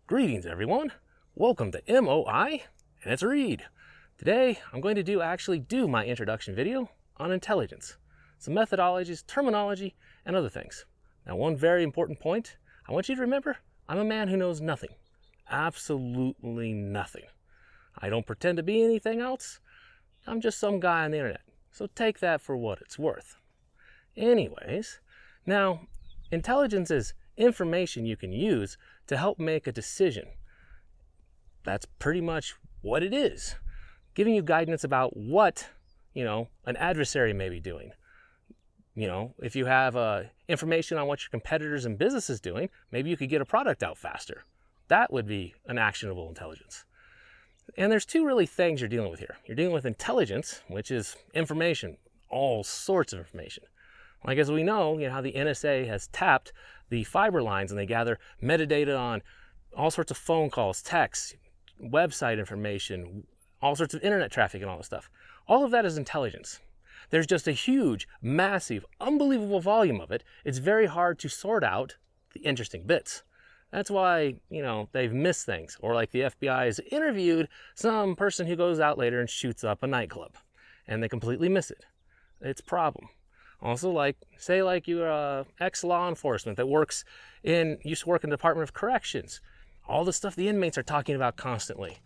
Greetings everyone, welcome to MOI, and it's Reed. Today I'm going to actually do my introduction video on intelligence, some methodologies, terminology, and other things. Now one very important point, I want you to remember, I'm a man who knows nothing, absolutely nothing. I don't pretend to be anything else, I'm just some guy on the internet, so take that for what it's worth. Anyways, now intelligence is information you can use to help make a decision. That's pretty much what it is. Giving you guidance about what, an adversary may be doing. If you have information on what your competitors and business is doing, maybe you could get a product out faster. That would be an actionable intelligence. And there's two really things you're dealing with here. You're dealing with intelligence, which is information, all sorts of information. Like as we know, how the NSA has tapped the fiber lines and they gather metadata on all sorts of phone calls, texts, website information, all sorts of internet traffic and all this stuff. All of that is intelligence. There's just a huge, massive, unbelievable volume of it. It's very hard to sort out the interesting bits. That's why, they've missed things. Or like the FBI has interviewed some person who goes out later and shoots up a nightclub and they completely miss it. It's a problem. Also, say you're a ex-law enforcement that used to work in the Department of Corrections. All the stuff the inmates are talking about constantly.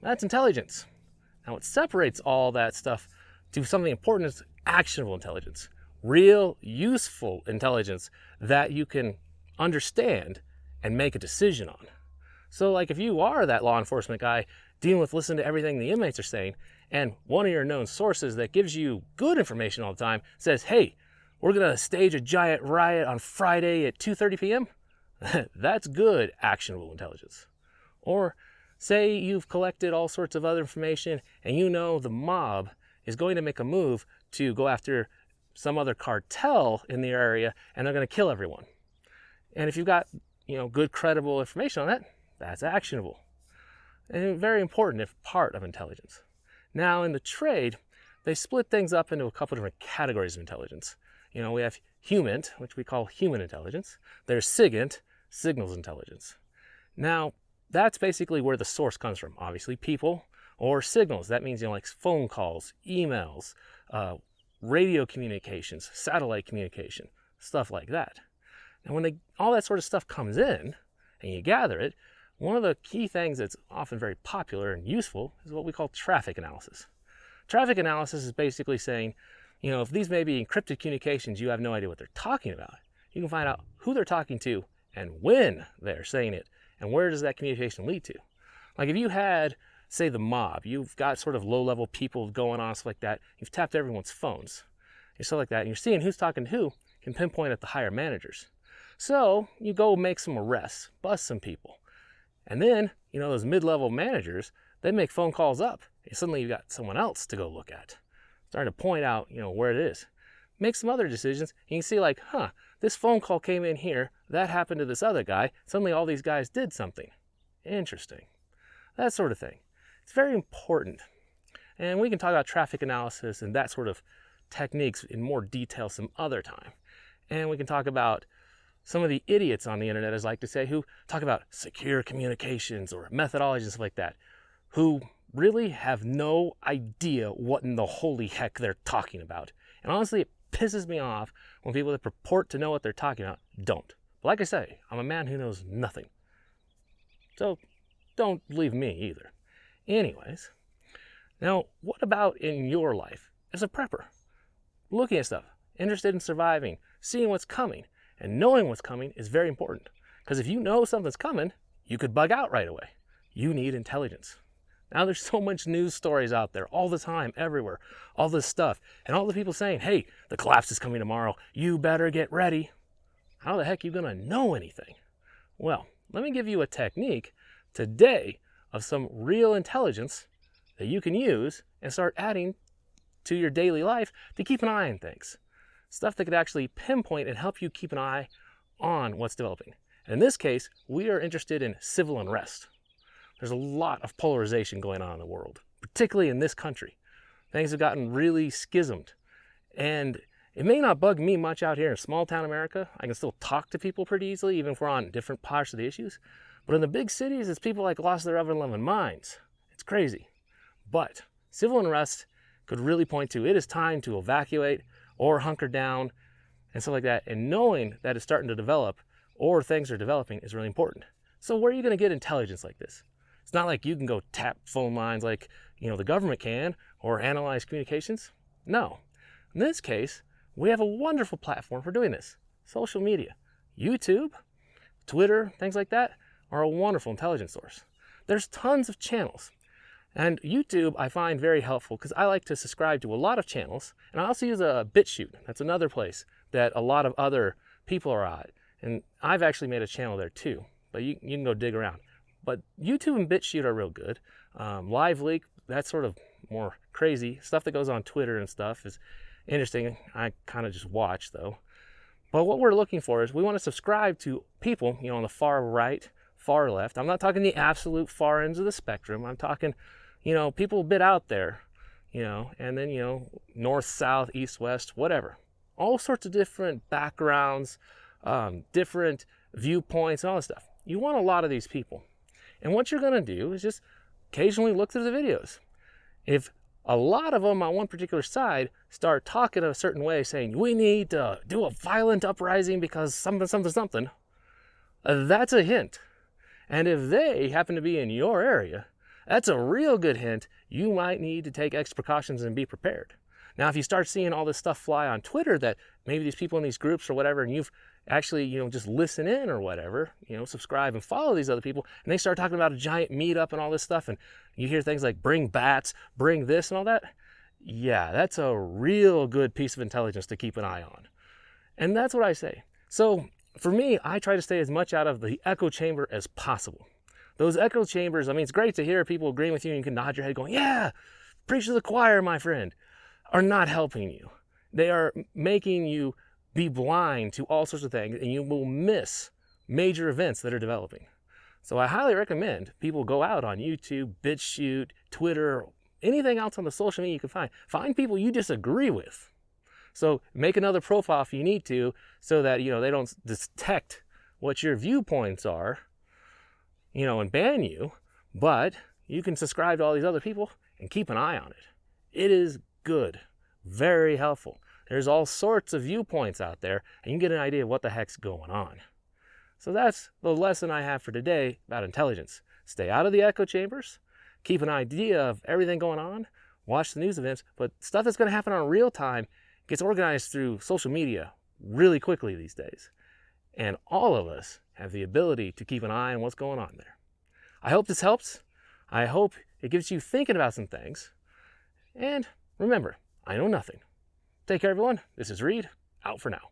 That's intelligence. Now what separates all that stuff to something important is actionable intelligence. Real, useful intelligence that you can understand and make a decision on. So if you are that law enforcement guy dealing with listening to everything the inmates are saying, and one of your known sources that gives you good information all the time says, hey, we're gonna stage a giant riot on Friday at 2:30 p.m. That's good, actionable intelligence. Or say you've collected all sorts of other information and the mob is going to make a move to go after some other cartel in the area and they're gonna kill everyone. And if you've got, good credible information on that, that's actionable. And very important if part of intelligence. Now in the trade, they split things up into a couple different categories of intelligence. We have humint, which we call human intelligence. There's sigint, signals intelligence. Now, that's basically where the source comes from. Obviously, people or signals. That means, like phone calls, emails, radio communications, satellite communication, stuff like that. And when all that sort of stuff comes in and you gather it, one of the key things that's often very popular and useful is what we call traffic analysis. Traffic analysis is basically saying, if these may be encrypted communications, you have no idea what they're talking about. You can find out who they're talking to and when they're saying it and where does that communication lead to. Like if you had, say, the mob, you've got sort of low-level people going on, stuff like that, you've tapped everyone's phones and stuff like that, and you're seeing who's talking to who, you can pinpoint at the higher managers. So you go make some arrests, bust some people. And then, those mid-level managers, they make phone calls up. And suddenly you've got someone else to go look at. Starting to point out, where it is. Make some other decisions. And you can see this phone call came in here. That happened to this other guy. Suddenly all these guys did something. Interesting. That sort of thing. It's very important. And we can talk about traffic analysis and that sort of techniques in more detail some other time. And we can talk about some of the idiots on the internet, as I like to say, who talk about secure communications or methodologies and stuff like that, who really have no idea what in the holy heck they're talking about. And honestly, it pisses me off when people that purport to know what they're talking about don't. But like I say, I'm a man who knows nothing. So don't leave me either. Anyways, now what about in your life as a prepper? Looking at stuff, interested in surviving, seeing what's coming. And knowing what's coming is very important. Because if you know something's coming, you could bug out right away. You need intelligence. Now there's so much news stories out there all the time, everywhere. All this stuff. And all the people saying, hey, the collapse is coming tomorrow. You better get ready. How the heck are you going to know anything? Well, let me give you a technique today of some real intelligence that you can use and start adding to your daily life to keep an eye on things. Stuff that could actually pinpoint and help you keep an eye on what's developing. And in this case, we are interested in civil unrest. There's a lot of polarization going on in the world, particularly in this country. Things have gotten really schismed. And it may not bug me much out here in small town America. I can still talk to people pretty easily, even if we're on different parts of the issues. But in the big cities, it's people like lost their ever-loving minds. It's crazy. But civil unrest could really point to it is time to evacuate or hunker down and stuff like that. And knowing that it's starting to develop or things are developing is really important. So where are you going to get intelligence like this? It's not like you can go tap phone lines like, the government can, or analyze communications. No. In this case, we have a wonderful platform for doing this. Social media. YouTube, Twitter, things like that are a wonderful intelligence source. There's tons of channels. And YouTube I find very helpful because I like to subscribe to a lot of channels. And I also use a BitChute. That's another place that a lot of other people are at. And I've actually made a channel there too. But you can go dig around. But YouTube and BitChute are real good. LiveLeak, that's sort of more crazy. Stuff that goes on Twitter and stuff is interesting. I kind of just watch though. But what we're looking for is we want to subscribe to people, on the far right, far left. I'm not talking the absolute far ends of the spectrum. I'm talking, people a bit out there, and then, north, south, east, west, whatever. All sorts of different backgrounds, different viewpoints, and all this stuff. You want a lot of these people. And what you're going to do is just occasionally look through the videos. If a lot of them on one particular side start talking a certain way, saying, we need to do a violent uprising because something, that's a hint. And if they happen to be in your area, that's a real good hint. You might need to take extra precautions and be prepared. Now, if you start seeing all this stuff fly on Twitter that maybe these people in these groups or whatever, and you've actually, just listen in or whatever, subscribe and follow these other people, and they start talking about a giant meetup and all this stuff, and you hear things like bring bats, bring this and all that, yeah, that's a real good piece of intelligence to keep an eye on. And that's what I say. So for me, I try to stay as much out of the echo chamber as possible. Those echo chambers, it's great to hear people agreeing with you and you can nod your head going, yeah, preach to the choir, my friend, are not helping you. They are making you be blind to all sorts of things, and you will miss major events that are developing. So I highly recommend people go out on YouTube, BitChute, Twitter, anything else on the social media you can find. Find people you disagree with. So make another profile if you need to, so that they don't detect what your viewpoints are, and ban you. But you can subscribe to all these other people and keep an eye on it. It is good, very helpful. There's all sorts of viewpoints out there, and you can get an idea of what the heck's going on. So that's the lesson I have for today about intelligence. Stay out of the echo chambers, keep an idea of everything going on, watch the news events, but stuff that's going to happen on real time gets organized through social media really quickly these days. And all of us have the ability to keep an eye on what's going on there. I hope this helps. I hope it gets you thinking about some things. And remember, I know nothing. Take care, everyone. This is Reed, out for now.